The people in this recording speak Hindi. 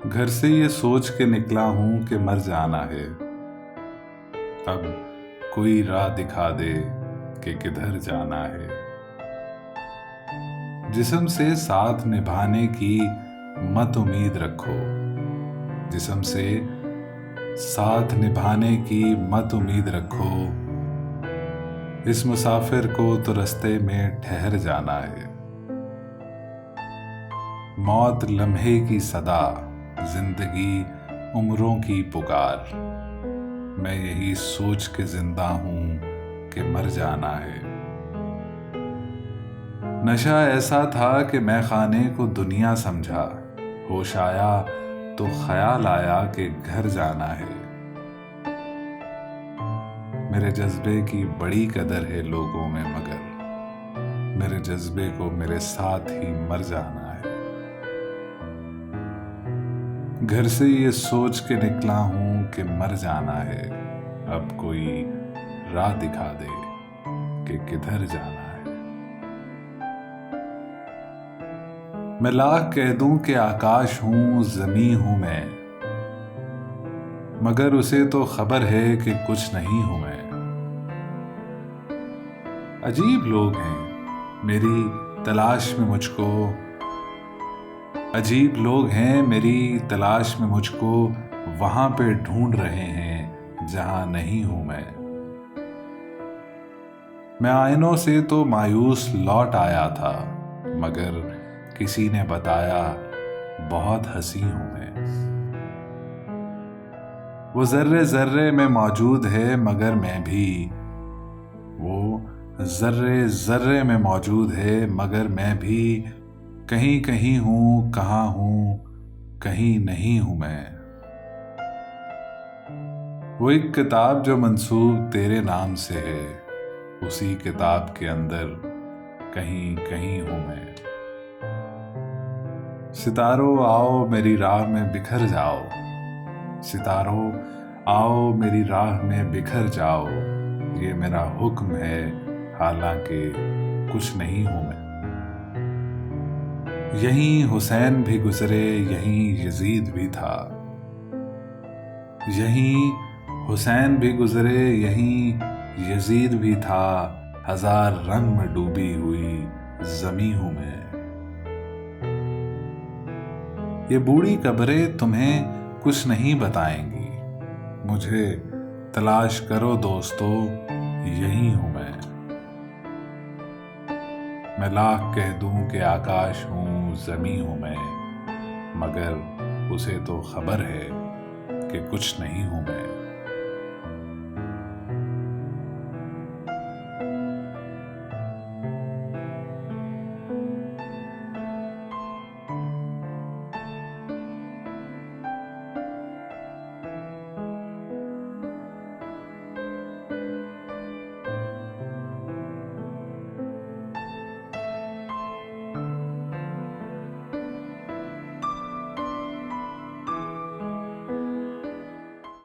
घर से ये सोच के निकला हूं कि मर जाना है। अब कोई राह दिखा दे कि किधर जाना है। जिस्म से साथ निभाने की मत उम्मीद रखो। जिस्म से साथ निभाने की मत उम्मीद रखो। इस मुसाफिर को तो रास्ते में ठहर जाना है। मौत लम्हे की सदा, जिंदगी उम्रों की पुकार। मैं यही सोच के जिंदा हूं कि मर जाना है। नशा ऐसा था कि मैं खाने को दुनिया समझा। होश आया तो ख्याल आया कि घर जाना है। मेरे जज्बे की बड़ी कदर है लोगों में, मगर मेरे जज्बे को मेरे साथ ही मर जाना है। घर से ये सोच के निकला हूं कि मर जाना है। अब कोई राह दिखा दे कि किधर जाना है। मैं लाख कह दूं कि आकाश हूं, जमी हूं मैं, मगर उसे तो खबर है कि कुछ नहीं हूं मैं। अजीब लोग हैं मेरी तलाश में मुझको, अजीब लोग हैं मेरी तलाश में मुझको, वहां पे ढूंढ रहे हैं जहां नहीं हूं मैं। मैं आईनों से तो मायूस लौट आया था, मगर किसी ने बताया बहुत हंसी हूं मैं। वो जर्रे जर्रे में मौजूद है मगर मैं भी, वो जर्रे जर्रे में मौजूद है मगर मैं भी, कहीं कहीं हूं, कहां हूं, कहीं नहीं हूं मैं। वो एक किताब जो मंसूब तेरे नाम से है, उसी किताब के अंदर कहीं कहीं हूं मैं। सितारों आओ मेरी राह में बिखर जाओ, सितारों आओ मेरी राह में बिखर जाओ, ये मेरा हुक्म है हालांकि कुछ नहीं हूं मैं। यहीं हुसैन भी गुजरे, यहीं यजीद भी था, यहीं हुसैन भी गुजरे, यहीं यजीद भी था, हजार रंग में डूबी हुई जमी हूं मैं। ये बूढ़ी कब्रें तुम्हें कुछ नहीं बताएंगी, मुझे तलाश करो दोस्तों, यही हूं मैं। मैं लाख कह दूं कि आकाश हूं, जमी हूं मैं, मगर उसे तो खबर है कि कुछ नहीं हूं मैं।